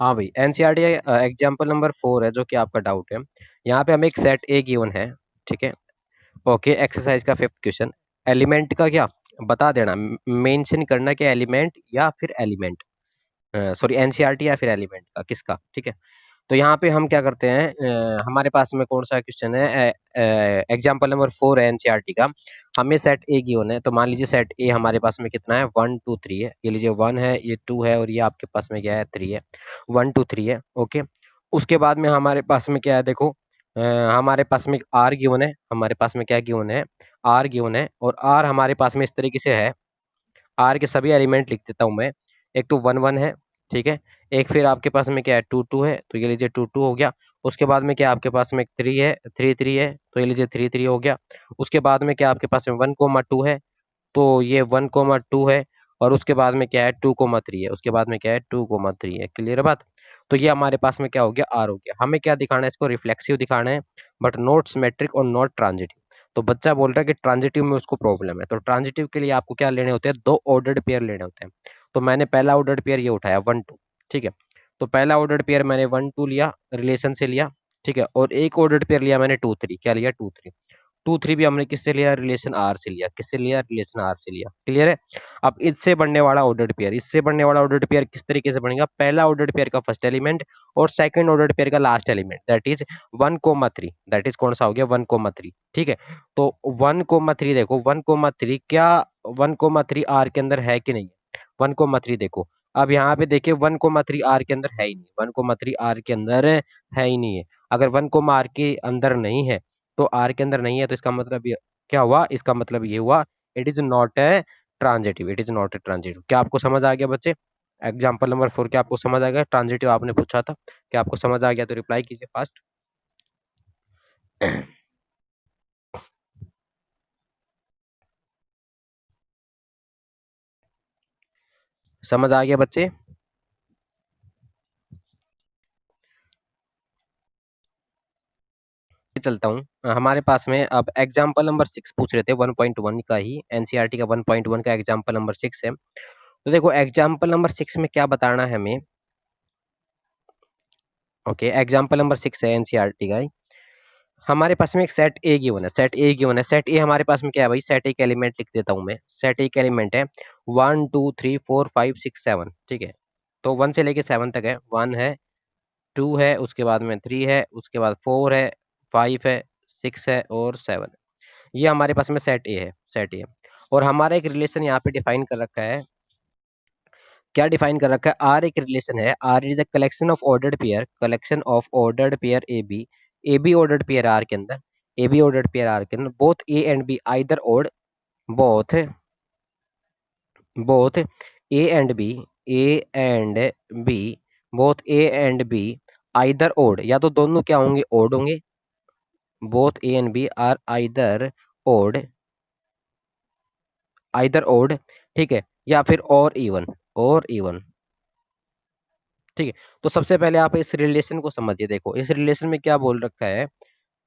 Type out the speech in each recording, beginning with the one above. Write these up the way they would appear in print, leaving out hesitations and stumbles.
हाँ भाई, NCERT example number 4 है जो कि आपका डाउट है। यहाँ पे हमें एक सेट ए गिवन है, ठीक है। ओके, एक्सरसाइज का 5th क्वेश्चन। एलिमेंट का क्या बता देना, मेंशन करना कि एलिमेंट या फिर एलिमेंट, सॉरी एनसीईआरटी या फिर एलिमेंट का किसका, ठीक है। तो यहाँ पे हम क्या करते हैं, हमारे पास में कौन सा क्वेश्चन है, एग्जाम्पल नंबर 4 है एनसीईआरटी का। हमें सेट ए गिवन है, तो मान लीजिए सेट ए हमारे पास में कितना है, 1 2 3 है। ये लीजिए 1 है, ये 2 है, और ये आपके पास में क्या है, 3 है। 1 2 3 है, ओके। उसके बाद में हमारे पास में क्या है, देखो हमारे पास में आर गिवन है, हमारे पास में क्या गिवन है, आर गिवन है। और आर हमारे पास में इस तरीके से है, आर के सभी एलिमेंट लिख देता हूँ मैं। एक तो 1 1 है, ठीक है। एक फिर आपके पास में क्या है, 2 2 है, तो ये लीजिए 2 2 हो गया। उसके बाद में क्या आपके पास में 3 है, 3 3 है, तो ये लीजिए 3 3 हो गया। उसके बाद में क्या आपके पास में 1 2 है, तो ये 1 2 है। और उसके बाद में क्या है, 2 3 है, उसके बाद में क्या है, 2 3 है। क्लियर है बात। तो ये हमारे पास में क्या हो गया, आर हो गया। हमें क्या दिखाना है, इसको रिफ्लेक्सिव दिखाना है, बट नॉट सिमेट्रिक और नॉट ट्रांजिटिव। तो बच्चा बोल रहा है कि ट्रांजिटिव में उसको प्रॉब्लम है, तो ट्रांजिटिव के लिए आपको क्या लेने होते हैं, दो ऑर्डर्ड पेयर लेने होते हैं। तो मैंने पहला ऑर्डर्ड पेयर ये उठाया 1 2, ठीक है। तो पहला ऑर्डर्ड पेयर मैंने 1 2 लिया, रिलेशन से लिया, ठीक है। और एक ऑर्डर्ड पेयर लिया मैंने 2 3, क्या लिया, 2 3। 2 3 भी हमने किससे लिया, रिलेशन आर से लिया, किससे लिया, रिलेशन आर से लिया। क्लियर है। अब इससे बनने वाला ऑर्डर्ड पेयर, इससे बनने वाला ऑर्डर्ड पेयर किस तरीके से बनेगा, पहला ऑर्डर्ड पेयर का फर्स्ट एलिमेंट और सेकंड ऑर्डर्ड पेयर का last element, that is 1 3, that is कौन सा हो गया, 1 3, ठीक है। तो 1 3 देखो, 1 3 क्या 1 3 आर के अंदर है कि नहीं है, 1 3 देखो। अब यहाँ पे देखिए 1 3 आर के अंदर है ही नहीं, 1 3 आर के अंदर है ही नहीं है। अगर 1 आर के अंदर नहीं है, तो आर के अंदर नहीं है, तो इसका मतलब ये क्या हुआ, इसका मतलब ये हुआ, it is not a transitive, it is not a transitive. क्या आपको समझ आ गया बच्चे, एग्जाम्पल नंबर 4 क्या आपको समझ आ गया, ट्रांजिटिव आपने पूछा था, क्या आपको समझ आ गया, तो रिप्लाई कीजिए फास्ट। समझ आ गया बच्चे। चलता हूँ, हमारे पास में अब एग्जाम्पल नंबर 6 पूछ रहे थे, 1.1 का ही, एनसीईआरटी का 1.1 का एग्जाम्पल नंबर 6 है। तो देखो एग्जाम्पल नंबर 6 में क्या बताना है हमें। ओके, एग्जाम्पल नंबर 6 है एनसीईआरटी का। हमारे पास में एक सेट ए गिवन है, सेट ए गिवन है। सेट ए हमारे पास में क्या है भाई, सेट ए के एलिमेंट लिख देता हूं मैं। सेट ए के एलिमेंट है 1 2 3 4 5 6 7, ठीक है। तो 1 से लेके 7 तक है, 1 है, 2 है, उसके बाद में 3 है, उसके बाद 4 है, 5 है, 6 है और 7 है। ये हमारे पास में सेट ए है, सेट ए। और हमारा एक रिलेशन यहाँ पे डिफाइन कर रखा है, क्या डिफाइन कर रखा है, आर एक रिलेशन है, R is the collection of ordered pair, collection of ordered pair A B ordered pair R के अंदर, A B ordered pair R के अंदर, both A and B either odd, both both A and B, A and B, both A and B either odd, या तो दोनों क्या होंगे, odd होंगे, both A and B are either odd, either odd, ठीक है, या फिर और इवन, और इवन, ठीक है। तो सबसे पहले आप इस रिलेशन को समझिए, देखो इस रिलेशन में क्या बोल रखा है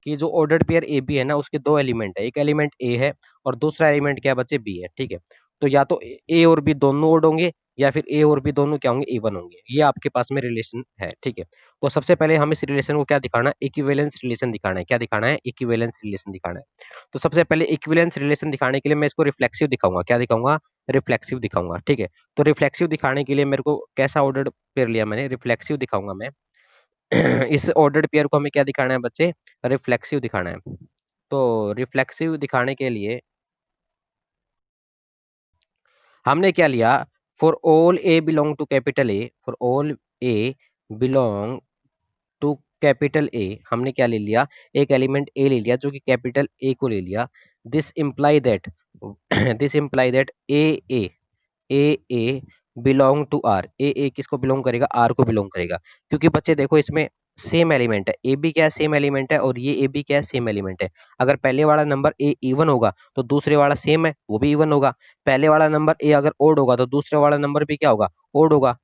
कि जो ऑर्डर्ड पेयर ए बी है ना, उसके दो एलिमेंट है, एक एलिमेंट ए है और दूसरा एलिमेंट क्या बच्चे, बी है, ठीक है। तो या तो ए और बी दोनों ओड होंगे, या फिर ए और बी दोनों क्या होंगे, इवन होंगे। ये आपके पास में रिलेशन है, ठीक है। तो सबसे पहले हम इस रिलेशन को क्या दिखाना है, इक्विवेलेंस रिलेशन दिखाना है, क्या दिखाना है, इक्विवेलेंस रिलेशन दिखाना है। तो सबसे पहले इक्विवेलेंस रिलेशन दिखाने के लिए मैं इसको रिफ्लेक्सिव दिखाऊंगा, क्या दिखाऊंगा, रिफ्लेक्सिव दिखाऊंगा, ठीक है। तो रिफ्लेक्सिव दिखाने के लिए मेरे को कैसा ऑर्डर्ड पेयर लिया मैंने, रिफ्लेक्सिव दिखाऊंगा मैं। इस ऑर्डर्ड पेयर को हमें क्या दिखाना है बच्चे, रिफ्लेक्सिव दिखाना है। तो रिफ्लेक्सिव दिखाने के लिए हमने क्या लिया, for all A belong to capital A, for all A belong to capital A, हमने क्या ले लिया, एक एलिमेंट ए ले लिया जो कि कैपिटल ए को ले लिया। This imply that this imply that A A belong to R, A किसको बिलोंग करेगा, आर को बिलोंग करेगा। क्योंकि बच्चे देखो इसमें सेम एलिमेंट है, ए बी क्या है, सेम एलिमेंट है, और ये ए बी क्या है, सेम एलिमेंट है। अगर पहले वाला नंबर ए इवन होगा तो दूसरे वाला सेम है, वो भी इवन होगा। पहले वाला नंबर ए अगर ओड होगा तो दूसरे वाला नंबर भी क्या होगा, ओड होगा।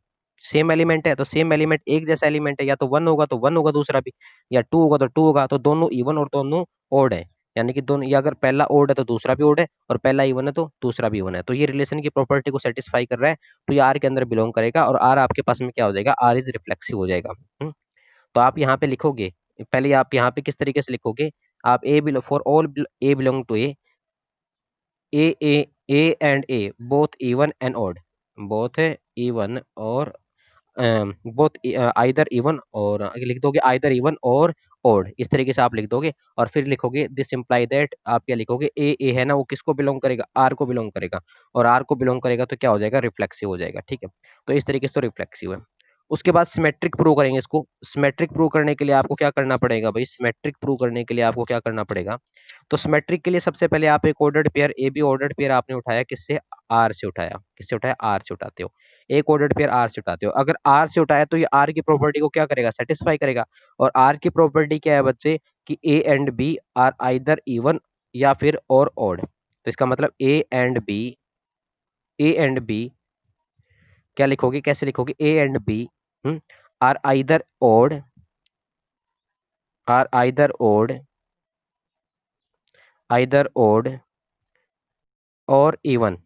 सेम एलिमेंट है तो सेम एलिमेंट एक जैसा एलिमेंट है, या तो वन होगा तो वन होगा दूसरा भी, या टू होगा तो टू होगा, तो दोनों इवन और दोनों ओड है। यानी कि दोनों, या अगर पहला ओड है तो दूसरा भी ओड है, और पहला इवन है तो दूसरा भी इवन है, तो ये रिलेशन की प्रॉपर्टी को सेटिस्फाई कर रहा है, तो ये आर के अंदर बिलोंग करेगा, और आर आपके पास में क्या हो जाएगा, आर इज रिफ्लेक्सिव हो जाएगा। तो आप यहाँ पे लिखोगे, पहले आप यहाँ पे किस तरीके से लिखोगे, आप A below for all A belong to A and A both even and odd, both even और बोथ आइदर इवन, और लिख दोगे आइदर इवन और ओड, इस तरीके से आप लिख दोगे, और फिर लिखोगे दिस इम्प्लाई दैट, आप क्या लिखोगे, ए है ना वो किसको बिलोंग करेगा, आर को बिलोंग करेगा, और आर को बिलोंग करेगा तो क्या हो जाएगा, रिफ्लेक्सिव हो जाएगा। ठीक है, तो इस तरीके से तो रिफ्लेक्सिव है। उसके बाद सिमेट्रिक प्रूव करेंगे इसको। सिमेट्रिक प्रूव करने के लिए आपको क्या करना पड़ेगा भाई, सिमेट्रिक प्रूव करने के लिए आपको क्या करना पड़ेगा, तो सिमेट्रिक के लिए सबसे पहले आप एक ordered pair, A B ordered pair आपने उठाया किससे, आर से उठाया, किससे उठाया, आर से उठाते हो, एक ऑर्डर्ड पेयर आर से उठाते हो, अगर आर से उठाया तो ये आर की प्रॉपर्टी को क्या करेगा, सेटिस्फाई करेगा, और आर की प्रॉपर्टी क्या है बच्चे, कि A and B are either even या फिर और ऑड, तो इसका मतलब ए एंड बी क्या लिखोगे, कैसे लिखोगे, A and B are either odd, or either odd और even,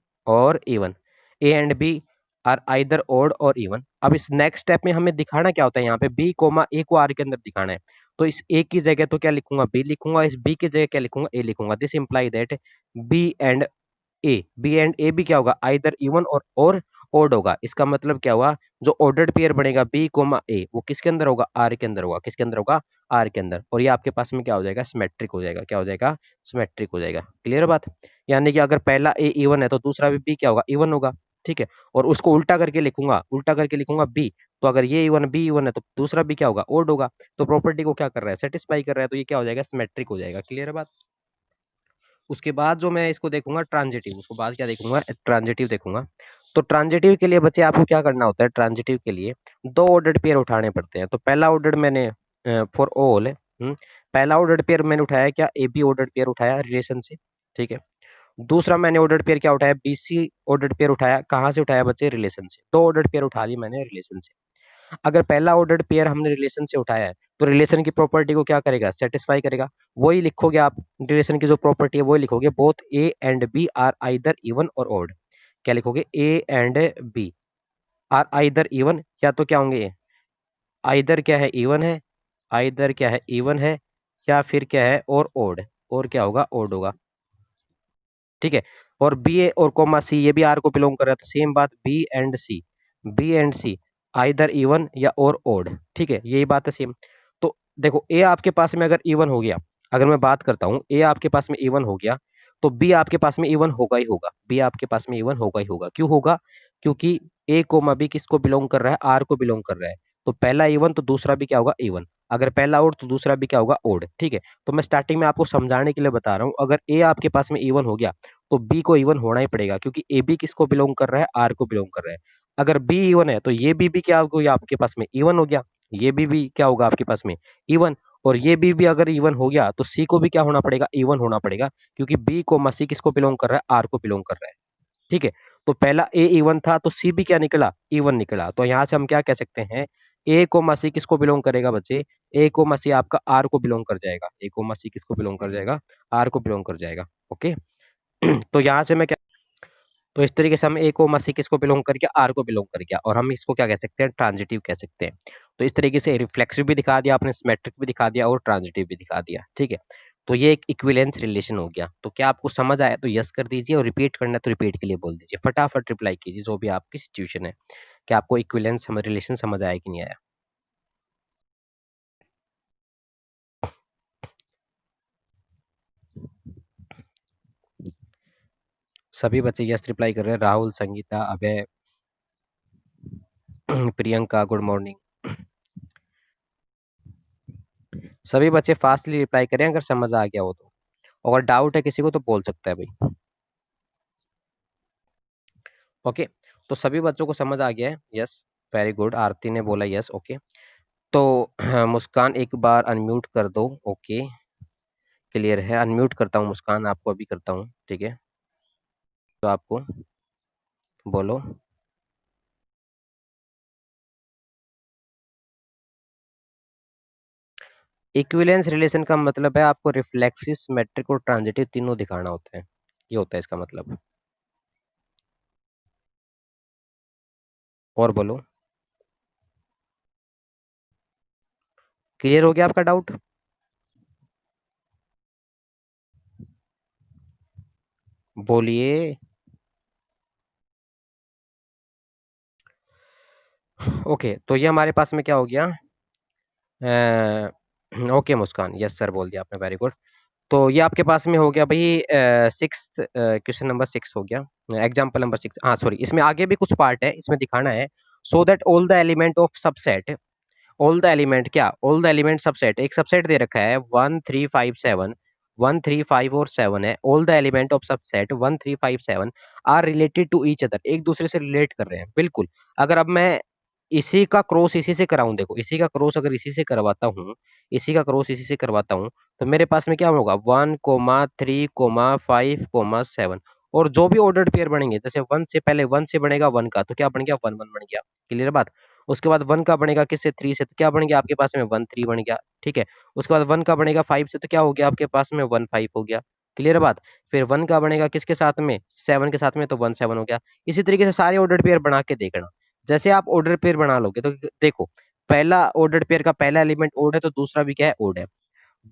A and B are either odd और इवन। अब इस नेक्स्ट स्टेप में हमें दिखाना क्या होता है, यहाँ पे बी कोमा ए को आर के अंदर दिखाना है, तो इस ए की जगह तो क्या लिखूंगा, बी लिखूंगा, इस बी की जगह क्या लिखूंगा, ए लिखूंगा, this imply that B and B and A भी क्या होगा, आइदर इवन और ओड होगा, इसका मतलब क्या हुआ, जो ऑर्डर्ड पेयर बनेगा बी कोमा ए वो किसके अंदर होगा, आर के अंदर होगा, किसके अंदर होगा, आर के अंदर, और ये आपके पास में क्या हो जाएगा, सिमेट्रिक हो जाएगा, क्या हो जाएगा, सिमेट्रिक हो जाएगा। क्लियर बात, यानी कि अगर पहला ए इवन है तो दूसरा भी बी क्या होगा, इवन होगा। ठीक है, और उसको उल्टा करके लिखूंगा बी, तो अगर ये इवन बी इवन है तो दूसरा भी क्या होगा, ओड होगा, तो प्रॉपर्टी को क्या कर रहा है, सेटिस्फाई कर रहा है, तो ये क्या हो जाएगा, सिमेट्रिक हो जाएगा। क्लियर है बात। उसके बाद जो मैं इसको देखूंगा ट्रांजिटिव, उसको बाद क्या देखूंगा, ट्रांजिटिव देखूंगा। तो ट्रांजिटिव के लिए बच्चे आपको क्या करना होता है, ट्रांजिटिव के लिए दो ऑर्डर्ड पेयर उठाने पड़ते हैं। तो पहला ऑर्डर्ड मैंने फॉर ऑल, पहला ऑर्डर्ड पेयर मैंने उठाया क्या, ए बी ऑर्डर्ड पेयर उठाया रिलेशन से। ठीक है, दूसरा मैंने ऑर्डर्ड पेयर क्या उठाया, बी सी ऑर्डर्ड पेयर उठाया, कहाँ से उठाया बच्चे, रिलेशन से, दो ऑर्डर्ड पेयर उठा ली मैंने रिलेशन से। अगर पहला ऑर्डर्ड पेयर हमने रिलेशन से उठाया है तो रिलेशन की प्रॉपर्टी को क्या करेगा, सेटिस्फाई करेगा, वही लिखोगे आप, रिलेशन की जो प्रॉपर्टी है वही लिखोगे, both A and B are either even और ऑड, क्या लिखोगे, A and B are either even, या तो क्या होंगे, आइदर क्या है, इवन है, आइदर क्या है, इवन है, या फिर क्या है, और ओड, और क्या होगा, ओड होगा। ठीक है, और बी ए और कोमा सी ये भी आर को बिलोंग कर रहा है, तो सेम बात B and C either even या और ओड। ठीक है, यही बात है सेम। तो देखो ए आपके पास में अगर इवन हो गया, अगर मैं बात करता हूँ ए आपके पास में इवन हो गया, तो बी आपके पास में इवन होगा ही होगा, बी आपके पास में इवन होगा ही होगा, क्यों होगा, क्योंकि ए कोमा बी किसको बिलोंग कर रहा है, आर को बिलोंग कर रहा है, तो पहला इवन तो दूसरा भी क्या होगा, इवन, अगर पहला ओड तो दूसरा भी क्या होगा, ओड। ठीक है, तो मैं स्टार्टिंग में आपको समझाने के लिए बता रहा हूँ, अगर ए आपके पास में इवन हो गया तो बी को इवन होना ही पड़ेगा, क्योंकि ए बी किसको बिलोंग कर रहा है, आर को बिलोंग कर रहा है। अगर बी इवन है तो ये बी भी क्या होगा, ये आपके पास में इवन हो गया, ये भी क्या होगा आपके पास में, इवन, और ये बी भी अगर इवन हो गया तो सी को भी क्या होना पड़ेगा, इवन होना पड़ेगा, क्योंकि बी को सी किसको बिलोंग कर रहा है, आर को बिलोंग कर रहा है। ठीक है, तो पहला ए इवन था तो सी भी क्या निकला, इवन निकला, तो यहाँ से हम क्या कह सकते हैं, ए को सी किसको बिलोंग करेगा बच्चे, ए को सी आपका आर को बिलोंग कर जाएगा, ए को सी किसको बिलोंग कर जाएगा, आर को बिलोंग कर जाएगा। ओके तो यहाँ से मैं क्या, तो इस तरीके से हम ए को सी किसको बिलोंग कर गया, आर को बिलोंग कर गया, और हम इसको क्या कह सकते हैं, ट्रांजिटिव कह सकते हैं। तो इस तरीके से रिफ्लेक्सिव भी दिखा दिया आपने, सिमेट्रिक भी दिखा दिया, और ट्रांजिटिव भी दिखा दिया। ठीक है, तो ये एक इक्विवेलेंस रिलेशन हो गया। तो क्या आपको समझ आया तो यस कर दीजिए, और रिपीट करना है तो रिपीट के लिए बोल दीजिए, फटाफट रिप्लाई कीजिए जो भी आपकी सिचुएशन है, कि आपको इक्विवेलेंस रिलेशन समझ आया कि नहीं आया। सभी बच्चे यस रिप्लाई कर रहे हैं, राहुल, संगीता, अभय, प्रियंका, गुड मॉर्निंग। सभी बच्चे फास्टली रिप्लाई करें अगर समझ आ गया हो तो, अगर डाउट है किसी को तो बोल सकता है भाई। ओके, तो सभी बच्चों को समझ आ गया है, यस, वेरी गुड, आरती ने बोला यस। ओके, तो मुस्कान एक बार अनम्यूट कर दो। ओके, क्लियर है, अनम्यूट करता हूँ मुस्कान, आपको अभी करता हूँ। ठीक है, तो आपको बोलो। इक्विवेलेंस रिलेशन का मतलब है आपको रिफ्लेक्सिव, सिमेट्रिक और ट्रांजिटिव तीनों दिखाना होता है, ये होता है इसका मतलब। और बोलो, क्लियर हो गया आपका डाउट? बोलिए। ओके, तो ये हमारे पास में क्या हो गया? ओके मुस्कान, यस सर बोल दिया आपने, वेरी गुड। तो ये आपके पास में हो गया भाई, सिक्स, क्वेश्चन नंबर 6 हो गया, एग्जाम्पल नंबर 6। हाँ सॉरी, इसमें आगे भी कुछ पार्ट है, इसमें दिखाना है। सो that all the element of subset, all the element क्या, ऑल द एलिमेंट सबसेट, एक सबसेट दे रखा है 1 3 5 7, 1 3 5 और 7 है। All the element of subset 1 3 5 7 are related to each other, एक दूसरे से रिलेट कर रहे हैं बिल्कुल। अगर अब मैं इसी का क्रॉस इसी से कराऊं, देखो इसी का क्रॉस अगर इसी से करवाता हूँ, इसी का क्रॉस इसी से करवाता हूँ, तो मेरे पास में क्या होगा, 1 3 5 7, और जो भी ऑर्डर्ड पेयर बनेंगे, जैसे वन से पहले वन से बनेगा वन का, तो क्या बन गया, 1 1 बन गया। क्लियर बात? उसके बाद वन का बनेगा किससे, थ्री से, तो क्या बन गया आपके पास में, 1 3 बन गया। ठीक है। उसके बाद वन का बनेगा 5 से, तो क्या हो गया आपके पास में, 1 5 हो गया। क्लियर बात? फिर वन का बनेगा किसके साथ में, 7 के साथ में, तो 1 7 हो गया। इसी तरीके से सारे ऑर्डर पेयर बना के देखना। जैसे आप ऑर्डर पेयर बना लोगे तो देखो, पहला ऑर्डर पेयर का पहला एलिमेंट ओड है, तो दूसरा भी क्या है, ओड है।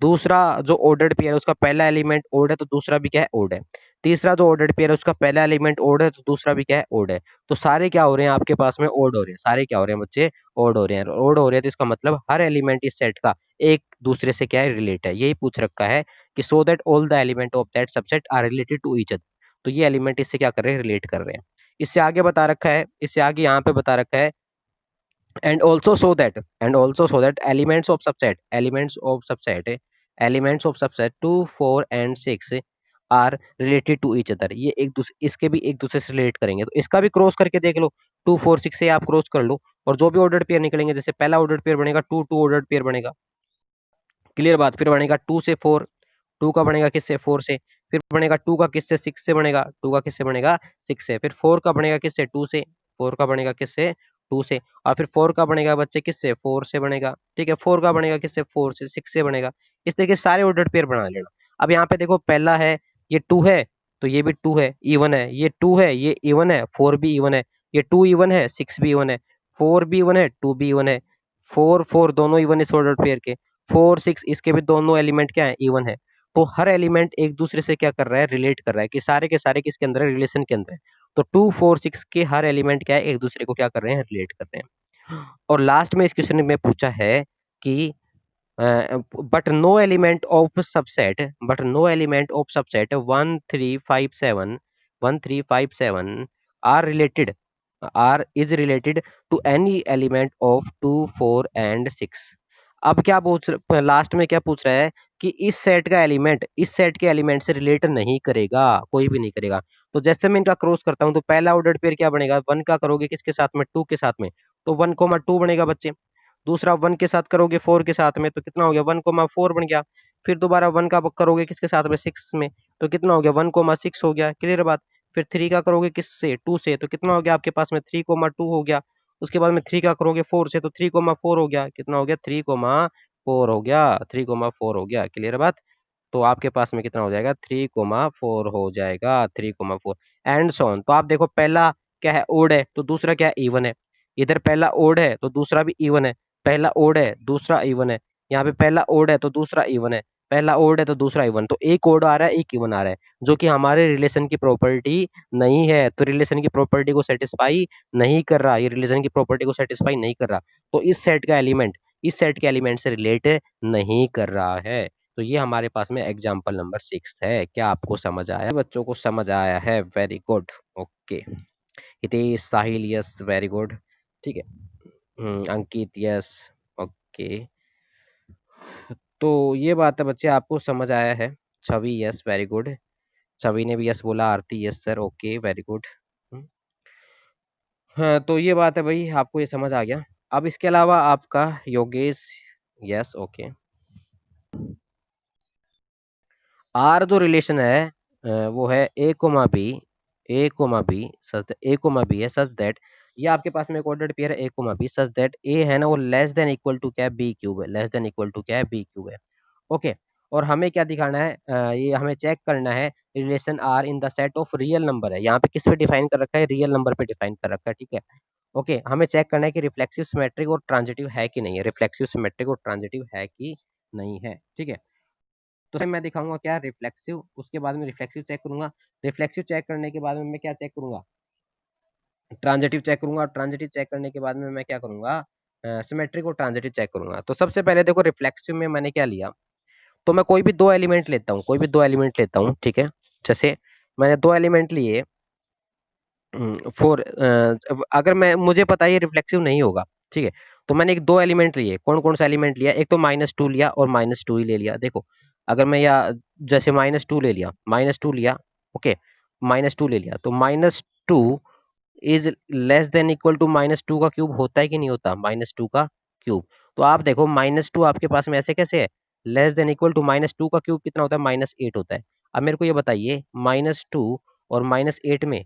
दूसरा जो ऑर्डर्ड पेयर है उसका पहला एलिमेंट ओड है, तो दूसरा भी क्या है, ओड है। तीसरा जो ऑर्डर्ड पेयर है उसका पहला एलिमेंट ओड है, तो दूसरा भी क्या है, ओड है। तो सारे क्या हो रहे हैं आपके पास में, ओड हो रहे हैं। सारे क्या हो रहे हैं बच्चे, ओड हो रहे हैं। ओड हो रहे हैं तो इसका मतलब हर एलिमेंट इस सेट का एक दूसरे से क्या है, रिलेट है। यही पूछ रखा है कि so that all the element of that subset are related to each other. तो ये एलिमेंट इससे क्या कर रहे हैं, रिलेट कर रहे हैं। इससे आगे बता रखा है, इससे आगे यहाँ पे बता रखा है, and also so that elements of subset 2 4 and 6 are related to each other। ये एक दूसरे, इसके भी एक दूसरे से रिलेट करेंगे, तो इसका भी क्रॉस करके देख लो। 2 4 6 से आप क्रॉस कर लो, और जो भी ऑर्डर्ड पेयर निकलेंगे, जैसे पहला ऑर्डर्ड पेयर बनेगा 2 2 ऑर्डर्ड पेयर बनेगा। क्लियर बात? फिर बनेगा 2 से 4, 2 का बनेगा किससे, 4 से। फिर बनेगा 2 का किससे, 6 से बनेगा। 2 का किससे बनेगा, 6 से। फिर 4 का बनेगा किससे, 2 से। 4 का बनेगा किससे, 2 से। और फिर 4 का बनेगा बच्चे किससे, 4 से बनेगा। ठीक है। 4 का बनेगा किससे, 4 से, 6 से बनेगा। इस तरीके से सारे ऑर्डर्ड पेयर बना लेना। अब यहाँ पे देखो, पहला है, ये 2 है, तो ये भी 2 है, इवन है। ये 2 है, ये इवन है, 4 भी इवन है। ये 2 इवन है, 6 भी इवन है। 4 भी इवन है, 2 भी इवन है। 4 4 दोनों इवन इस ऑर्डर पेयर के। 4 6 इसके भी दोनों एलिमेंट क्या है, इवन है। तो हर एलिमेंट एक दूसरे से क्या कर रहा है, रिलेट कर रहा है, कि सारे के सारे किसके अंदर है, रिलेशन के अंदर है। तो 2 4 6 के हर एलिमेंट क्या है, एक दूसरे को क्या कर रहे हैं, रिलेट कर रहे हैं। और लास्ट में इस क्वेश्चन में पूछा है कि but no element of subset 1 3 5 7 are related are is related to any element of 2 4 and 6। अब क्या पूछ, लास्ट में क्या पूछ रहा है कि इस सेट का एलिमेंट इस सेट के एलिमेंट से रिलेट नहीं करेगा, कोई भी नहीं करेगा। तो जैसे मैं इनका क्रॉस करता हूं, तो पहला ऑर्डर पेयर क्या बनेगा, वन का करोगे किसके साथ में, 2 के साथ में, तो 1 2 बनेगा बच्चे। दूसरा वन के साथ करोगे 4 के साथ में, तो कितना हो गया, 1 4 बन गया। फिर दोबारा वन का करोगे किसके साथ में, 6 में, तो कितना हो गया, 1 6 हो गया। क्लियर बात? फिर 3 का करोगे किससे, 2 से, तो कितना हो गया आपके पास में, 3 2 हो गया। उसके बाद में 3 का करोगे 4 से, तो 3 4 हो गया। कितना हो गया, 3 4 हो गया। 3 4 हो गया। क्लियर बात? तो आपके पास में कितना हो जाएगा, 3 4 हो जाएगा। 3 4 एंड सो ऑन। तो आप देखो, पहला क्या है, ओड है, तो दूसरा क्या है, इवन है। इधर पहला ओड है तो दूसरा भी इवन है। पहला ओड है, दूसरा इवन है। यहाँ पे पहला ओड है तो दूसरा इवन है। पहला ओड है तो दूसरा इवन, तो एक ओड आ रहा है, एक इवन आ रहा है, जो कि हमारे रिलेशन की प्रॉपर्टी नहीं है। तो रिलेशन की प्रॉपर्टी को सेटिस्फाई नहीं कर रहा, ये रिलेशन की प्रॉपर्टी को सेटिस्फाई नहीं कर रहा। तो इस सेट के एलिमेंट से रिलेट नहीं कर रहा है। तो ये हमारे पास में एग्जाम्पल नंबर 6 है। क्या आपको समझ आया, बच्चों को समझ आया है? Very good. ओके, हितेश, साहिल, यस वेरी गुड। ठीक है। अंकित, यस। ओके, तो ये बात है बच्चे, आपको समझ आया है। Chhavi, yes very good. Chhavi ने भी यस बोला। Aarti, yes sir, okay very good. हाँ, तो ये बात है भाई, आपको ये समझ आ गया। अब इसके अलावा आपका योगेश, यस ओके। आर जो रिलेशन है, वो है ए कोमा बी, ए कोमा बी सच, ए कोमा बी है सच दैट ये आपके पास में एक ऑर्डर्ड पेयर है ए कोमा बी सच दैट ए है ना वो लेस देन इक्वल टू क्या है बी क्यूब है, लेस देन इक्वल टू क्या है बी क्यूब है। ओके, और हमें क्या दिखाना है, ये हमें चेक करना है relation R in the set of real number है, यहाँ पे किस पे डिफाइन कर रखा है, रियल नंबर पे डिफाइन कर रखा है, ठीक है। ओके, हमें चेक करना है कि रिफ्लेक्सिव सिमेट्रिक और ट्रांजिटिव है कि नहीं है, रिफ्लेक्सिव सिमेट्रिक और ट्रांजिटिव है कि नहीं है, ठीक है। तो मैं दिखाऊंगा क्या रिफ्लेक्सिव, उसके बाद में रिफ्लेक्सिव चेक करूंगा, रिफ्लेक्सिव चेक करने के बाद में मैं क्या चेक करूंगा, ट्रांजिटिव चेक करूंगा, और ट्रांजिटिव चेक करने के बाद में मैं क्या करूंगा, सिमेट्रिक और ट्रांजिटिव चेक करूंगा। तो सबसे पहले देखो रिफ्लेक्सिव में मैंने क्या लिया, तो मैं कोई भी दो एलिमेंट लेता हूँ, कोई भी दो एलिमेंट लेता हूँ, ठीक है। जैसे मैंने दो एलिमेंट लिए, फोर, अगर मैं मुझे पता है ये रिफ्लेक्सिव नहीं होगा, ठीक है, तो मैंने एक दो एलिमेंट लिए, कौन कौन सा एलिमेंट लिया, एक तो -2 लिया और -2 ही ले लिया। देखो अगर मैं या जैसे -2 ले लिया, -2 लिया, ओके, -2 ले लिया, तो -2 is less than equal to -2 का क्यूब होता है कि नहीं होता, -2 का क्यूब। तो आप देखो -2 आपके पास में ऐसे कैसे है, लेस देन इक्वल टू -2 का क्यूब कितना होता है, -8 होता है। अब मेरे को ये बताइए -2 और -8 में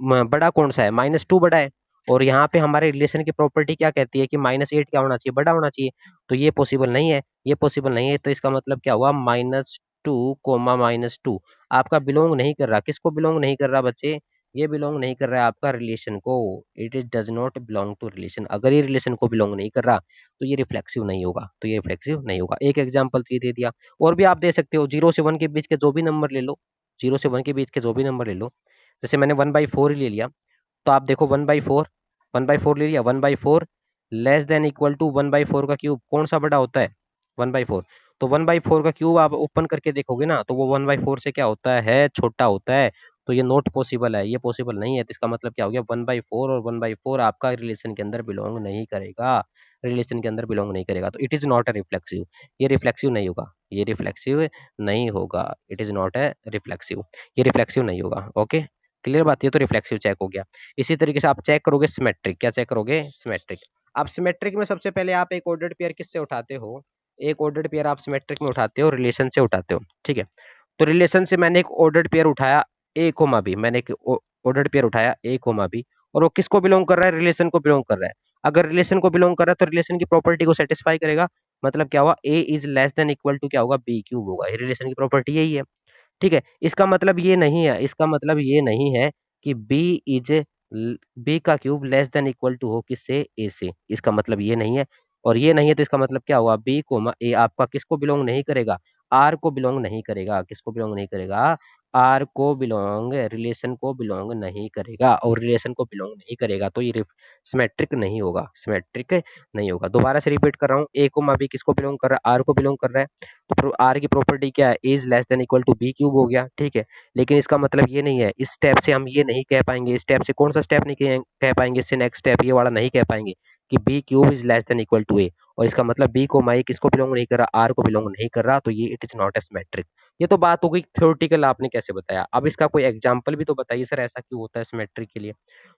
बड़ा कौन सा है, -2 बड़ा है, और यहाँ पे हमारे रिलेशन की प्रॉपर्टी क्या कहती है कि -8 क्या होना चाहिए, बड़ा होना चाहिए। तो ये पॉसिबल नहीं है, ये पॉसिबल नहीं है, तो इसका मतलब क्या हुआ, -2 कोमा -2 आपका बिलोंग नहीं कर रहा, किसको बिलोंग नहीं कर रहा बच्चे, ये बिलोंग नहीं कर रहा है आपका रिलेशन को, it is does not belong to relation. अगर ये रिलेशन को बिलोंग नहीं कर रहा तो ये रिफ्लेक्सिव नहीं होगा, तो ये रिफ्लेक्सिव नहीं होगा। एक एग्जांपल तो ये दे दिया, और भी आप दे सकते हो, 0 से 1 के बीच के जो भी नंबर ले लो, 0 से 1 के बीच के जो भी नंबर ले लो, जैसे मैंने 1/4 ही ले लिया, तो आप देखो 1/4, 1/4 ले लिया, 1/4 लेस देन इक्वल टू 1/4 का क्यूब कौन सा बड़ा होता है, 1/4। तो 1/4 का क्यूब आप ओपन करके देखोगे ना, तो वो 1/4 से क्या होता है, छोटा होता है। तो ये नॉट पॉसिबल है, ये पॉसिबल नहीं है। तो इसका मतलब क्या हो गया, 1/4 और 1/4 आपका रिलेशन के अंदर बिलोंग नहीं करेगा, रिलेशन के अंदर बिलोंग नहीं करेगा, तो it is not a reflexive, ये रिफ्लेक्सिव नहीं होगा, ये रिफ्लेक्सिव नहीं होगा, it is not a reflexive, ये रिफ्लेक्सिव नहीं होगा। ओके, क्लियर बात, ये तो रिफ्लेक्सिव चेक हो गया। इसी तरीके से आप चेक करोगे सिमेट्रिक, क्या चेक करोगे, सिमेट्रिक। अब सिमेट्रिक में सबसे पहले आप एक ऑर्डर्ड पेयर किससे उठाते हो, एक ऑर्डर्ड पेयर आप सिमेट्रिक में उठाते हो, रिलेशन से उठाते हो, ठीक है। तो रिलेशन से मैंने एक ऑर्डर्ड पेयर उठाया ए कोमा बी, मैंने एक ऑर्डर्ड पेयर उठाया ए कोमा बी, और वो किसको बिलोंग कर रहा है, रिलेशन को बिलोंग कर रहा है। अगर रिलेशन को बिलोंग कर रहा है तो रिलेशन की प्रॉपर्टी को सेटिस्फाई करेगा, मतलब क्या हुआ, A is less than equal to क्या होगा, बी क्यूब होगा, ये रिलेशन की प्रॉपर्टी यही है, ठीक है। इसका मतलब ये नहीं है, इसका मतलब ये नहीं है कि बी का cube less than equal to हो किससे, ए से, इसका मतलब ये नहीं है। और ये नहीं है तो इसका मतलब क्या हुआ, बी कोमा ए आपका किसको बिलोंग नहीं करेगा, आर को बिलोंग नहीं करेगा, किसको बिलोंग नहीं करेगा, आर को बिलोंग, रिलेशन को बिलोंग नहीं करेगा, और रिलेशन को बिलोंग नहीं करेगा तो ये सिमेट्रिक नहीं होगा, सिमेट्रिक नहीं होगा। दोबारा से रिपीट कर रहा हूँ, ए कोमा बी किसको बिलोंग कर रहा है, आर को बिलोंग कर रहा है, तो आर की प्रॉपर्टी क्या है, is less than equal to B cube हो गया, ठीक है। लेकिन इसका मतलब ये नहीं है, इस स्टेप से हम ये नहीं कह पाएंगे, इस स्टेप से कौन सा स्टेप नहीं कह पाएंगे, इससे नेक्स्ट स्टेप ये वाला नहीं कह पाएंगे कि B cube is less than equal to A, और इसका मतलब बी को माई किसको बिलोंग नहीं कर रहा, आर को बिलोंग नहीं कर रहा, तो ये it is not a symmetric. ये तो बात हो गई थ्योरेटिकल, आपने कैसे बताया, अब इसका कोई एग्जाम्पल भी तो बताइए सर, ऐसा क्यों होता है सिमेट्रिक के लिए।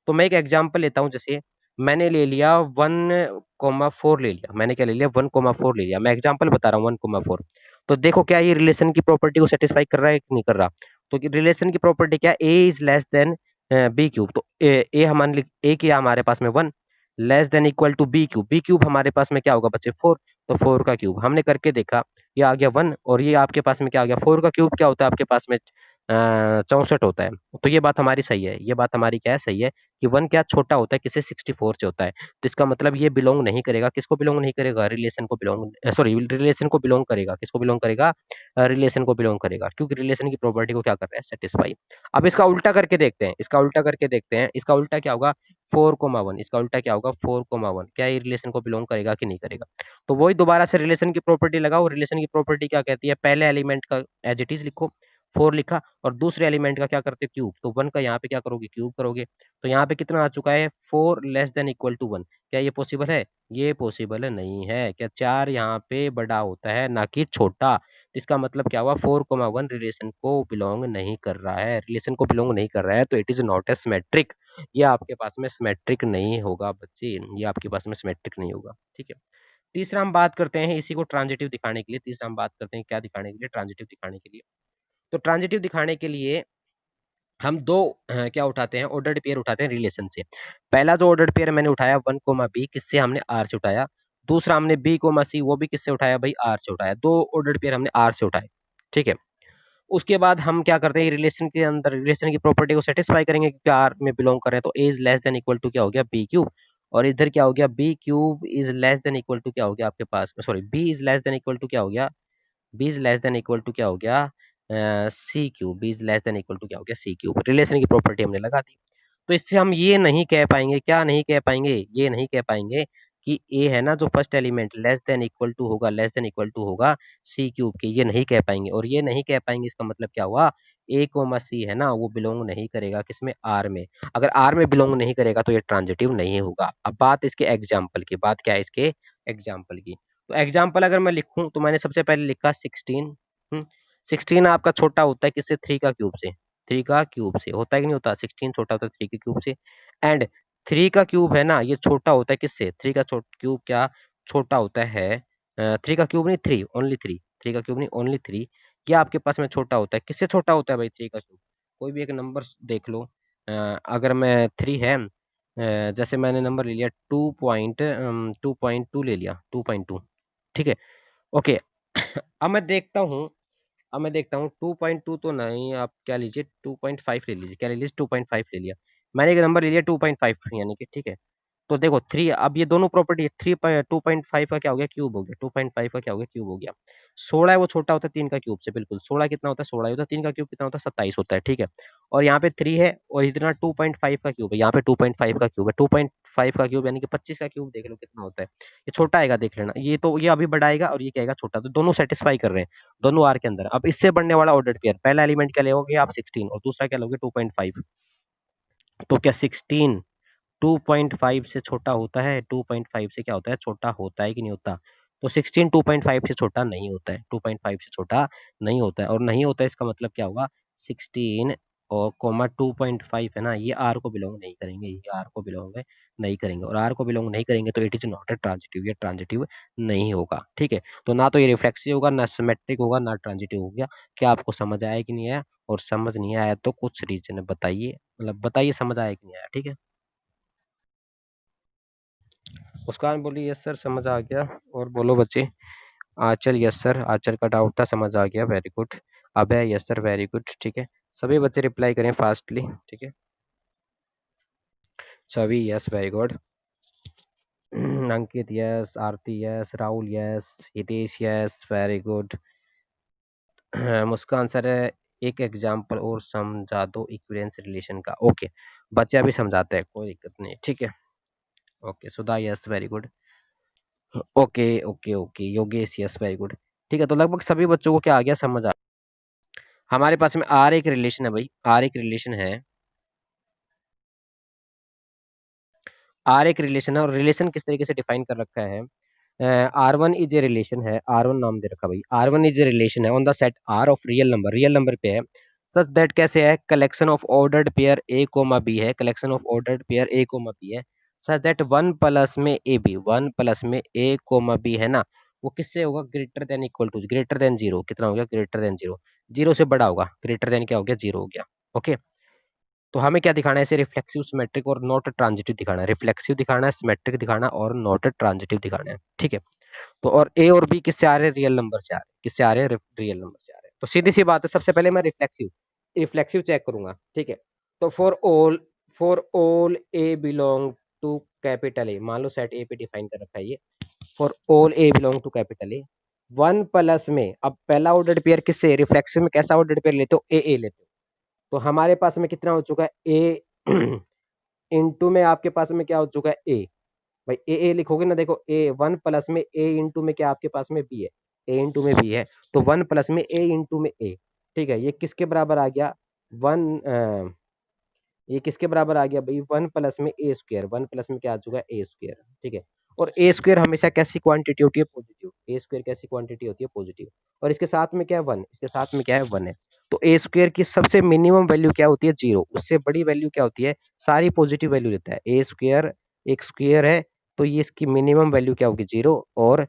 तो मैं एक एग्जाम्पल लेता हूँ, जैसे मैंने ले लिया 1,4 ले लिया, मैंने क्या ले लिया, 1,4 ले लिया, मैं एग्जाम्पल बता रहा हूँ 1,4। तो देखो क्या ये रिलेशन की प्रॉपर्टी को सेटिस्फाई कर रहा है कि नहीं कर रहा। तो रिलेशन की प्रॉपर्टी क्या है, A is less than B cube, तो ए हमारे ए किया हमारे पास में 1, less than equal to B cube, B cube हमारे पास में क्या होगा बच्चे 4, तो 4 का क्यूब हमने करके देखा, ये आ गया 1, और ये आपके पास में क्या आ गया, 4 का क्यूब क्या होता है आपके पास में 64 होता है। तो ये बात हमारी सही है, ये बात हमारी क्या है, सही है कि 1 क्या छोटा होता है किससे, 64 से होता है। तो इसका मतलब ये बिलोंग नहीं करेगा, किसको बिलोंग नहीं करेगा, रिलेशन को बिलोंग, सॉरी रिलेशन को बिलोंग करेगा, किसको बिलोंग करेगा, रिलेशन को बिलोंग करेगा, क्योंकि रिलेशन की प्रॉपर्टी को क्या कर रहा है, सेटिस्फाई। अब इसका उल्टा करके देखते हैं, इसका उल्टा करके देखते हैं, इसका उल्टा क्या होगा, 4,1, इसका उल्टा क्या होगा, 4,1, क्या ये रिलेशन को बिलोंग करेगा कि नहीं करेगा। तो वही दोबारा से रिलेशन की प्रॉपर्टी लगाओ, रिलेशन की प्रॉपर्टी क्या कहती है, पहले एलिमेंट का एज इट इज लिखो 4 लिखा, और दूसरे एलिमेंट का क्या करते क्यूब, तो 1 का यहाँ पे क्या करोगे, क्यूब करोगे। तो यहाँ पे कितना आ चुका है, 4 लेस देन इक्वल टू 1, क्या ये पॉसिबल है, ये पॉसिबल नहीं है। क्या 4 यहाँ पे बड़ा होता है ना कि छोटा, तो इसका मतलब क्या हुआ, 4,1 रिलेशन को बिलोंग नहीं कर रहा है, रिलेशन को बिलोंग नहीं कर रहा है, तो it is not a symmetric, ये आपके पास में सिमेट्रिक नहीं होगा बच्चे, ये आपके पास में सिमेट्रिक नहीं होगा, ठीक है। तीसरा हम बात करते हैं इसी को ट्रांजिटिव दिखाने के लिए, तीसरा हम बात करते हैं क्या दिखाने के लिए, ट्रांजिटिव दिखाने के लिए। तो ट्रांजिटिव दिखाने के लिए हम दो क्या उठाते हैं, ऑर्डर्ड पेयर उठाते हैं रिलेशन से। पहला जो ऑर्डर्ड पेयर मैंने उठाया 1 कोमा बी, किससे, हमने आर से उठाया। दूसरा हमने बी कोमा सी, वो भी किससे उठाया भाई, आर से उठाया। दो ऑर्डर्ड पेयर हमने आर से उठाए, ठीक है। उसके बाद हम क्या करते हैं, रिलेशन के अंदर रिलेशन की प्रॉपर्टी को सेटिस्फाई करेंगे, क्योंकि आर में बिलोंग कर रहे हैं। तो A is less than equal to क्या हो गया, बी क्यूब। और इधर क्या हो गया, B cube is less than equal to क्या हो गया आपके पास, sorry B is less than equal to क्या हो गया, B is less than equal to क्या हो गया, C cube. B is less than equal to क्या हो गया, सी क्यूब। रिलेशन की प्रॉपर्टी हमने लगा दी। तो इससे हम ये नहीं कह पाएंगे, क्या नहीं कह पाएंगे, ये नहीं कह पाएंगे कि ए है ना जो first element less than equal to होगा, लेस देन इक्वल टू होगा सी क्यूब के, ये नहीं कह पाएंगे। और ये नहीं कह पाएंगे इसका मतलब क्या हुआ, ए कोमा सी है ना वो बिलोंग नहीं करेगा किसमें, आर में। अगर आर में बिलोंग नहीं करेगा तो ये ट्रांजिटिव नहीं होगा। अब बात इसके एग्जाम्पल की, बात क्या है इसके एग्जाम्पल की। तो एग्जाम्पल अगर मैं लिखूं तो मैंने सबसे पहले लिखा 16। 16 आपका छोटा होता है किससे, 3 का क्यूब से। 3 का क्यूब से होता है कि नहीं होता, 16 छोटा होता है 3 के क्यूब से। एंड 3 का क्यूब है ना ये छोटा होता है किससे, 3 का क्यूब क्या छोटा होता है, 3 का क्यूब नहीं, 3 ओनली 3, 3 का क्यूब नहीं ओनली 3। ये आपके पास में छोटा होता है किससे, छोटा होता है भाई 3 का क्यूब। कोई भी एक नंबर देख लो, अगर मैं 3 है, जैसे मैंने नंबर ले लिया 2.2 ले लिया, 2.2, ठीक है। ओके अब मैं देखता हूँ, 2.2 तो नहीं, आप क्या लीजिए 2.5 ले लीजिए, क्या ले लीजिए 2.5 ले लिया। मैंने एक नंबर ले लिया 2.5 यानी कि, ठीक है। तो देखो 3, अब ये दोनों प्रॉपर्टी 2.5 का क्या हो गया, क्यूब हो गया, 2.5 का क्या हो गया, क्यूब हो गया। 16 है वो छोटा होता है 3 का क्यूब से, बिल्कुल 16 कितना होता है, 16 होता है, 3 का क्यूब कितना होता है, 27 होता है, ठीक है। और यहाँ पे 3 है और इतना 2.5 का क्यूब है, यहाँ पे 2.5 का क्यूब है, 2.5 का क्यूब यानी कि 25 का क्यूब, देख लो कितना होता है। ये छोटा आएगा देख लेना, ये तो ये अभी बड़ा आएगा और ये क्या आएगा छोटा, तो दोनों सेटिस्फाई कर रहे हैं दोनों आर के अंदर। अब इससे बढ़ने वाला ऑर्डर पेयर, पहला एलिमेंट क्या लोगे आप 16 और दूसरा क्या लोगे 2.5। तो क्या 16 2.5 से छोटा होता है, 2.5 से क्या होता है, छोटा होता है कि नहीं होता। तो 16 2.5 से छोटा नहीं होता है, 2.5 से छोटा नहीं होता है। और नहीं होता है इसका मतलब क्या होगा, 16 और कोमा 2.5 है ना, ये आर को बिलोंग नहीं करेंगे, ये आर को बिलोंग नहीं करेंगे। और आर को बिलोंग नहीं करेंगे तो it is not a transitive, ये ट्रांजिटिव नहीं होगा, ठीक है। तो ना तो ये रिफ्लेक्सिव होगा, ना सिमेट्रिक होगा, ना ट्रांजिटिव होगा। क्या आपको समझ आया कि नहीं आया, और समझ नहीं आया तो कुछ रीजन बताइए, मतलब बताइए समझ आया कि नहीं आया, ठीक है। मुस्कान बोली यस सर समझ आ गया। और बोलो बच्चे, आंचल यस सर, आंचल का डाउट था समझ आ गया, वेरी गुड। अभय यस सर, वेरी गुड, ठीक है। सभी बच्चे रिप्लाई करें फास्टली, ठीक है। सभी yes, very good. Ankit yes, Aarti yes, Rahul yes, Hitesh yes, very good. Muskan sir एक एग्जांपल और समझा दो इक्विवेलेंस रिलेशन का, ओके। बच्चे अभी समझाते हैं, कोई दिक्कत नहीं, ठीक है। Okay Sudha yes, very good. Okay okay okay Yogesh yes, very good. ठीक है, तो लगभग सभी बच्चों को क्या आ गया, समझ आ। हमारे पास में आर एक रिलेशन है भाई, आर एक रिलेशन है, आर एक रिलेशन है। और रिलेशन किस तरीके से डिफाइन कर रखा है, R one is a relation है, आर वन नाम दे रखा भाई, R one is a relation है on the set R of real number पे है, सच दैट कैसे है, collection of ordered pair A comma B है, collection of ordered pair A comma B है, सच दैट वन प्लस में A B, one plus में ए comma B है ना, वो किससे होगा, greater than equal to, greater than zero, कितना हो गया, ग्रेटर देन जीरो, जीरो से बड़ा होगा, ग्रेटर देन क्या हो गया, जीरो हो गया, ओके। तो हमें क्या दिखाना है इसे, रिफ्लेक्सिव सिमेट्रिक और नॉट ट्रांजिटिव दिखाना है, रिफ्लेक्सिव दिखाना है, सिमेट्रिक दिखाना और नॉट ट्रांजिटिव दिखाना है, ठीक है। तो और ए और बी किससे आ रहे हैं, रियल नंबर से आ रहे हैं, किससे आ रहे हैं, रियल नंबर से आ रहे हैं। तो सीधी सी बात है, सबसे पहले मैं रिफ्लेक्सिव रिफ्लेक्सिव चेक करूंगा, ठीक है। तो for all A belong to capital A, मान लो सेट ए पे डिफाइन कर रखा है ये, for all A belong to capital A, one plus में, अब पहला ऑर्डर पेयर किससे, रिफ्लेक्सिव में कैसा ऑर्डर पेयर लेते हो, ए लेते हो। तो हमारे पास में कितना हो चुका है, ए इंटू में आपके पास में क्या हो चुका है, ए। भाई ए लिखोगे ना, देखो ए वन प्लस में ए इंटू में क्या आपके पास में बी है, ए इंटू में बी है, तो वन प्लस में ए इंटू में ए, ठीक है। ये किसके बराबर आ गया, वन ये किसके बराबर आ गया भाई, वन प्लस में ए स्क्वायर, वन प्लस में क्या आ चुका है, ए स्क्वायर, ठीक है। और ए स्क्वायर हमेशा कैसी क्वांटिटी होती है, पॉजिटिव, ए स्क्वायर कैसी क्वांटिटी होती है, पॉजिटिव। और इसके साथ में क्या है, वन, इसके साथ में क्या है, वन है। तो ए स्क्वायर की सबसे मिनिमम वैल्यू क्या होती है, जीरो, उससे बड़ी वैल्यू क्या होती है, सारी पॉजिटिव वैल्यू लेता है। ए स्क्वायर एक स्क्वायर है, तो ये इसकी मिनिमम वैल्यू क्या होगी, जीरो। और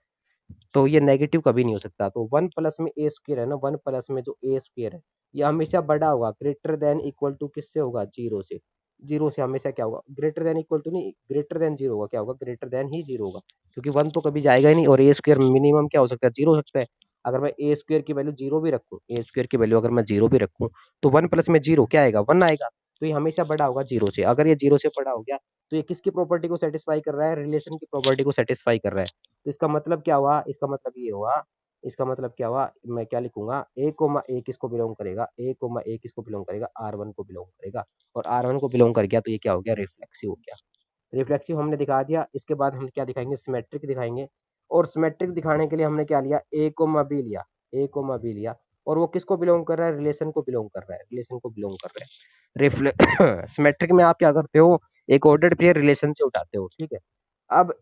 तो ये नेगेटिव कभी नहीं हो सकता। तो 1 प्लस में ए स्क्वायर है ना, 1 प्लस में जो ए स्क्वायर है ये हमेशा बड़ा होगा, ग्रेटर देन इक्वल टू किससे होगा, जीरो से। जीरो से हमेशा क्या होगा, ग्रेटर देन इक्वल टू नहीं, ग्रेटर देन जीरो होगा, क्या होगा, ग्रेटर देन ही जीरो होगा, क्योंकि 1 तो कभी जाएगा ही नहीं, और ए स्क्वायर मिनिमम क्या हो सकता है, जीरो हो सकता है। अगर मैं ए स्क्वायर की वैल्यू जीरो भी रखूँ, ए स्क्वायर की वैल्यू अगर मैं जीरो भी रखूँ, तो 1 प्लस में जीरो क्या आएगा, 1 आएगा। तो ये हमेशा बड़ा होगा जीरो से। अगर ये जीरो से बड़ा हो गया तो ये किसकी प्रॉपर्टी को सेटिस्फाई कर रहा है, रिलेशन की प्रॉपर्टी को सेटिस्फाई कर रहा है। तो इसका मतलब क्या हुआ, इसका मतलब ये हुआ, इसका मतलब क्या हुआ, मैं क्या लिखूंगा, ए कोमा ए किसको बिलोंग करेगा, ए कोमा ए किसको बिलोंग करेगा, आर वन को बिलोंग करेगा। और आर वन को बिलोंग कर गया तो ये क्या हो गया, रिफ्लेक्सिव हो गया। रिफ्लेक्सिव हमने दिखा दिया। इसके बाद हम क्या दिखाएंगे, सिमेट्रिक दिखाएंगे। और सिमेट्रिक दिखाने के लिए हमने क्या लिया, ए कोमा बी लिया, ए कोमा बी लिया। और वो किसको बिलोंग कर रहा है, रिलेशन को बिलोंग कर रहा है, रिलेशन को बिलोंग कर रहा है। रिफ्ले सिमेट्रिक में आप क्या करते हो, एक ऑर्डर्ड पेयर रिलेशन से उठाते हो, ठीक है। अब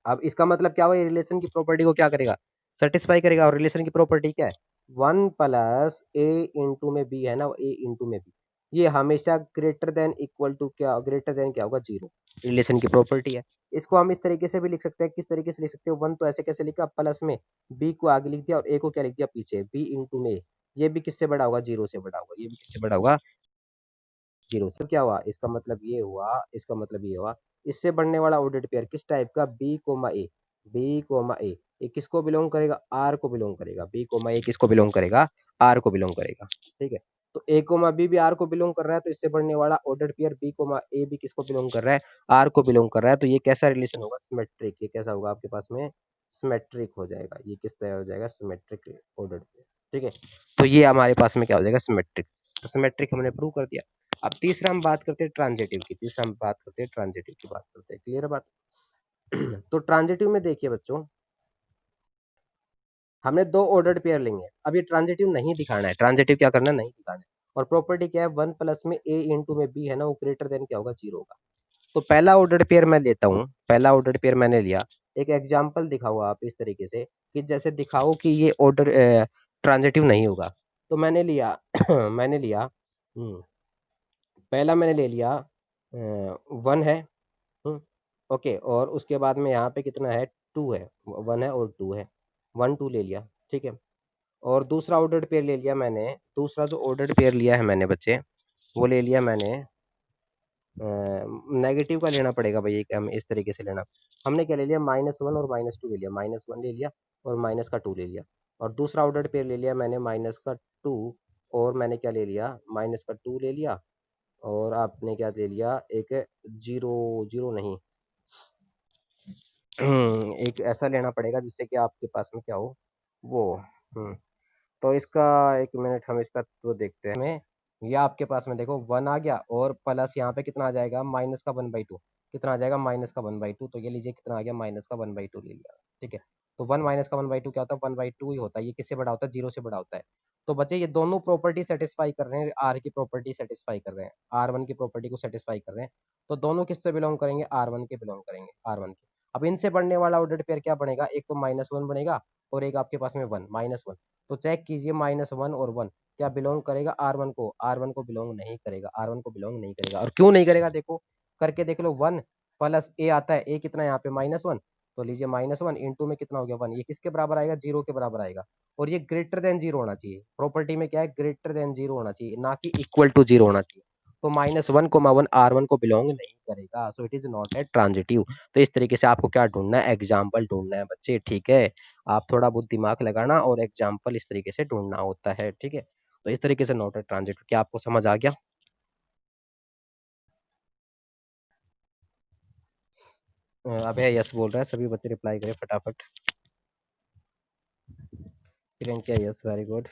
अब इसका मतलब क्या हुआ, ये रिलेशन की प्रॉपर्टी को क्या करेगा, सेटिस्फाई करेगा। और रिलेशन की प्रॉपर्टी क्या है, 1 प्लस ए इंटू में बी है ना, ए इंटू में बी, ये हमेशा ग्रेटर देन इक्वल टू क्या, ग्रेटर देन क्या होगा, जीरो। रिलेशन की प्रॉपर्टी है। इसको हम इस तरीके से भी लिख सकते हैं, किस तरीके से लिख सकते हो, 1 तो ऐसे कैसे लिखा, प्लस में बी को आगे लिख दिया और ए को क्या लिख दिया पीछे, बी इंटू में, ये भी किससे बड़ा होगा, जीरो से बड़ा होगा, ये भी किससे बड़ा होगा, जीरो से। तो क्या हुआ, इसका मतलब ये हुआ, इसका मतलब ये हुआ, इससे बनने वाला ऑर्डर्ड पेयर किस टाइप का, बी कोमा ए, बी कोमा ए, ये किसको बिलोंग करेगा, आर को बिलोंग करेगा। बी कोमा ए किसको बिलोंग करेगा, आर को बिलोंग करेगा, ठीक है। तो ए कोमा बी भी आर को बिलोंग कर रहा है, तो इससे बनने वाला ऑर्डर्ड पेयर बी कोमा ए भी किसको बिलोंग कर रहा है, आर को बिलोंग कर रहा है। तो ये कैसा रिलेशन होगा, सिमेट्रिक। ये कैसा होगा आपके पास में, सिमेट्रिक हो जाएगा। ये किस तरह हो जाएगा, सिमेट्रिक ऑर्डर्ड पेयर, ठीक है। तो ये हमारे पास में क्या हो जाएगा, सिमेट्रिक। तो सिमेट्रिक हमने प्रूव कर दिया। अब तीसरा हम बात करते हैं ट्रांजिटिव की, तीसरा हम बात करते हैं ट्रांजिटिव की, बात करते हैं, क्लियर है बात। तो ट्रांजिटिव में देखिए बच्चों, हमने दो ऑर्डर्ड पेयर लेंगे। अब ये ट्रांजिटिव नहीं दिखाना है, ट्रांजिटिव क्या करना है, नहीं दिखाना है। और प्रॉपर्टी क्या है, 1 प्लस में ए इंटू में बी है ना, वो ग्रेटर देन क्या होगा, जीरो होगा। तो पहला ऑर्डर्ड पेयर मैं लेता हूँ, पहला ऑर्डर्ड पेयर मैंने लिया। एक एग्जाम्पल दिखाओ आप इस तरीके से, कि जैसे दिखाओ कि ये ऑर्डर ट्रांजिटिव नहीं होगा। तो मैंने लिया मैंने लिया पहला मैंने ले लिया 1 है। हुँ, ओके। और उसके बाद में यहाँ पे कितना है, 2 है, 1 है और 2 है, 1 2 ले लिया, ठीक है। और दूसरा ऑर्डर्ड पेयर ले लिया मैंने, दूसरा जो ऑर्डर्ड पेयर लिया है मैंने बच्चे, वो ले लिया मैंने नेगेटिव का लेना पड़ेगा भाई, एक हम इस तरीके से लेना। हमने क्या ले लिया, -1 और -2 ले लिया, -1 ले लिया और माइनस का 2 ले लिया। और दूसरा ऑर्डर्ड पेयर ले लिया मैंने माइनस का 2, और मैंने क्या ले लिया, माइनस का 2 ले लिया। और आपने क्या ले लिया, एक जीरो, जीरो नहीं, एक ऐसा लेना पड़ेगा जिससे कि आपके पास में क्या हो, वो तो इसका एक मिनट, हम इसका तो देखते हैं। में ये आपके पास में देखो 1 आ गया, और प्लस यहाँ पे कितना आ जाएगा, माइनस का 1/2, कितना आ जाएगा, माइनस का 1/2। तो ये लीजिए कितना आ गया, माइनस का 1/2 ले लिया, ठीक है। तो 1 माइनस का 1/2 क्या होता है, 1/2 ही होता है। ये किससे बड़ा होता है, जीरो से बड़ा होता है। तो बच्चे ये दोनों प्रॉपर्टी सेटिस्फाई कर रहे हैं, आर की प्रॉपर्टी सेटिस्फाई कर रहे हैं, आर वन की प्रॉपर्टी को सेटिस्फाई कर रहे हैं। तो दोनों किससे बिलोंग करेंगे, आर वन के बिलोंग करेंगे, आर वन के। अब इनसे बढ़ने वाला ऑर्डर पेयर क्या बनेगा, एक तो -1 बनेगा, और एक आपके पास में 1 -1। तो चेक कीजिए, -1 और 1 क्या बिलोंग करेगा, आर वन को, आर वन को बिलोंग नहीं करेगा, आर वन को बिलोंग नहीं करेगा। और क्यों नहीं करेगा, देखो करके देख लो, 1 प्लस ए आता है, ए कितना है यहाँ पे, -1। तो लीजिए -1 इंटू में कितना हो गया, 1, ये किसके बराबर आएगा, जीरो के बराबर आएगा। और ये ग्रेटर देन जीरो होना चाहिए, प्रॉपर्टी में क्या है, ग्रेटर देन जीरो होना चाहिए, ना कि इक्वल टू जीरो होना चाहिए। तो -1, 1 आर वन को बिलोंग नहीं करेगा, so it is not a transitive. तो इस तरीके से आपको क्या ढूंढना है, एग्जाम्पल ढूंढना है बच्चे, ठीक है। आप थोड़ा बहुत दिमाग लगाना और एग्जाम्पल इस तरीके से ढूंढना होता है, ठीक है। तो इस तरीके से नोट ए ट्रांजिटिव, क्या आपको समझ आ गया। अभय यस बोल रहा है, सभी बच्चे रिप्लाई करें फटाफट। Priyanka yes, very good.